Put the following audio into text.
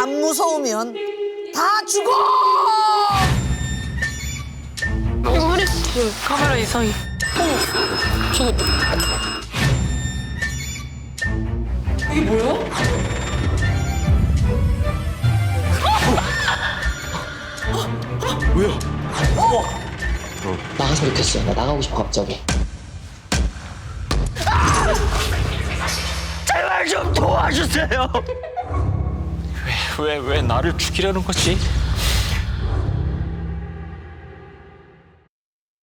안 무서우면 다 죽어! 카메라 이상해. 이게 뭐야? 왜요? 나가서 이렇겠어. 나 나가고 싶어 갑자기. 제발 좀 도와주세요. 왜 나를 죽이려는 거지?